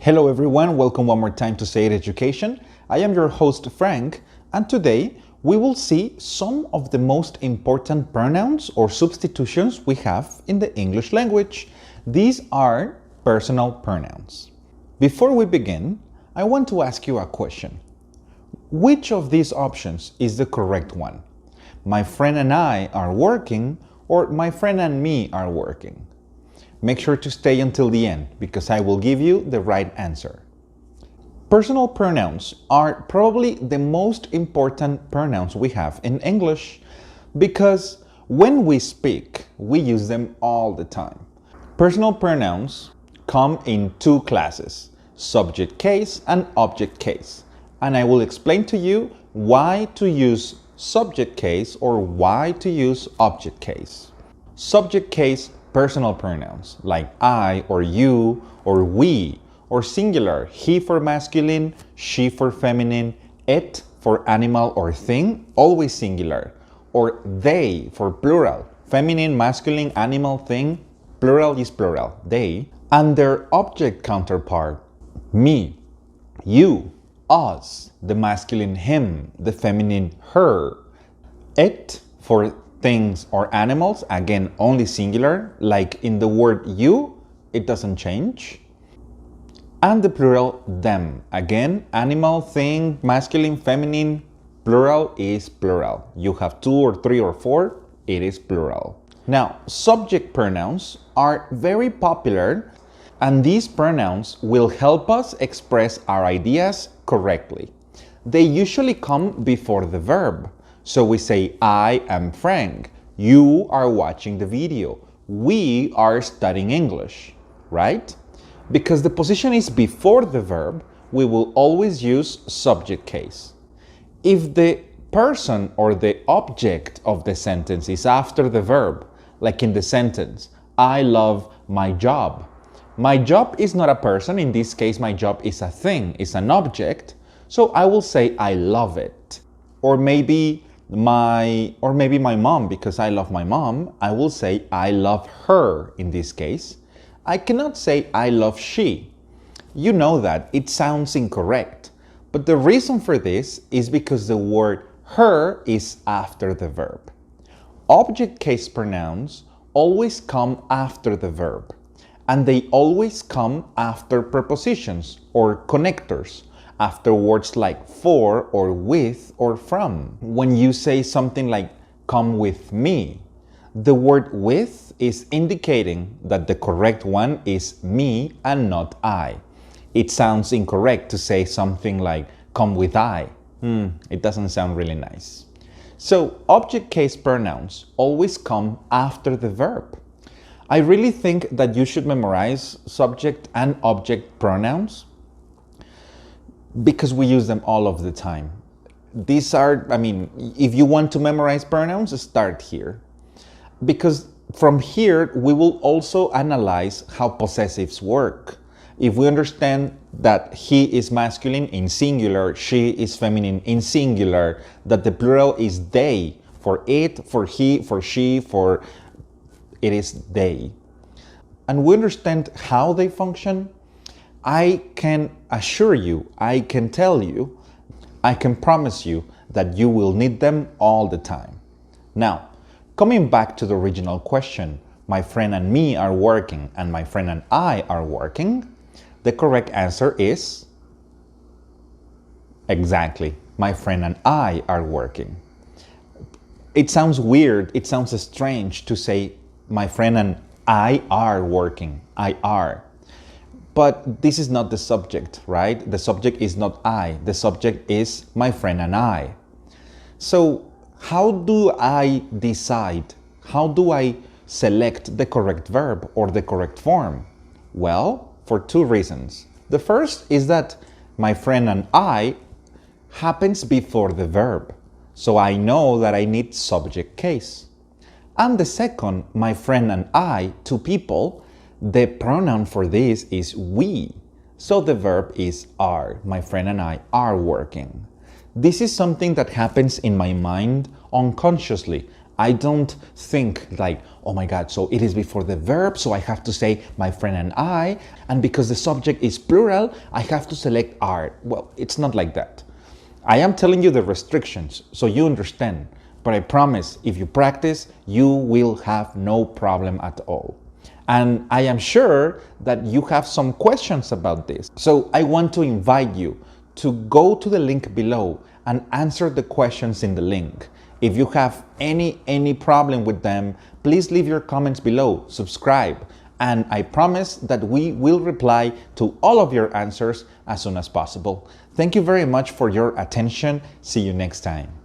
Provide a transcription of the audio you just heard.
Hello everyone, welcome one more time to Say It Education. I am your host Frank, and today we will see some of the most important pronouns or substitutions we have in the English language. These are personal pronouns. Before we begin, I want to ask you a question. Which of these options is the correct one? My friend and I are working, or my friend and me are working? Make sure to stay until the end because I will give you the right answer. Personal pronouns are probably the most important pronouns we have in English because when we speak, we use them all the time. Personal pronouns come in two classes, subject case and object case. And I will explain to you why to use subject case or why to use object case. Subject case personal pronouns like I or you or we, or singular, he for masculine, she for feminine, it for animal or thing, always singular, or they for plural, feminine, masculine, animal, thing, plural is plural, they, and their object counterpart, me, you, us, the masculine him, the feminine her, it for things or animals, again only singular, like in the word you, it doesn't change. And the plural them, again animal, thing, masculine, feminine, plural is plural. You have two or three or four, it is plural. Now, subject pronouns are very popular, and these pronouns will help us express our ideas correctly. They usually come before the verb. So we say, I am Frank, you are watching the video, we are studying English, right? Because the position is before the verb, we will always use subject case. If the person or the object of the sentence is after the verb, like in the sentence, I love my job. My job is not a person, in this case my job is a thing, is an object, so I will say I love it. Or maybe my mom, because I love my mom, I will say I love her in this case. I cannot say I love she. You know that, it sounds incorrect. But the reason for this is because the word her is after the verb. Object case pronouns always come after the verb, and they always come after prepositions or connectors, after words like for or with or from. When you say something like come with me, the word with is indicating that the correct one is me and not I. It sounds incorrect to say something like come with I. It doesn't sound really nice. So object case pronouns always come after the verb. I really think that you should memorize subject and object pronouns because we use them all of the time. These are, if you want to memorize pronouns, start here. Because from here, we will also analyze how possessives work. If we understand that he is masculine in singular, she is feminine in singular, that the plural is they, for it, for he, for she, for it is they. And we understand how they function, I can assure you, I can tell you, I can promise you that you will need them all the time. Now, coming back to the original question, my friend and me are working and my friend and I are working, the correct answer is exactly, my friend and I are working. It sounds weird, it sounds strange to say my friend and I are working, I are. But this is not the subject, right? The subject is not I. The subject is my friend and I. So how do I decide? How do I select the correct verb or the correct form? Well, for two reasons. The first is that my friend and I happens before the verb. So I know that I need subject case. And the second, my friend and I, two people, the pronoun for this is we. So the verb is are. My friend and I are working. This is something that happens in my mind unconsciously. I don't think like, oh my God, so it is before the verb, so I have to say my friend and because the subject is plural, I have to select are. Well, it's not like that. I am telling you the restrictions so you understand, but I promise if you practice, you will have no problem at all. And I am sure that you have some questions about this. So I want to invite you to go to the link below and answer the questions in the link. If you have any problem with them, please leave your comments below, subscribe, and I promise that we will reply to all of your answers as soon as possible. Thank you very much for your attention. See you next time.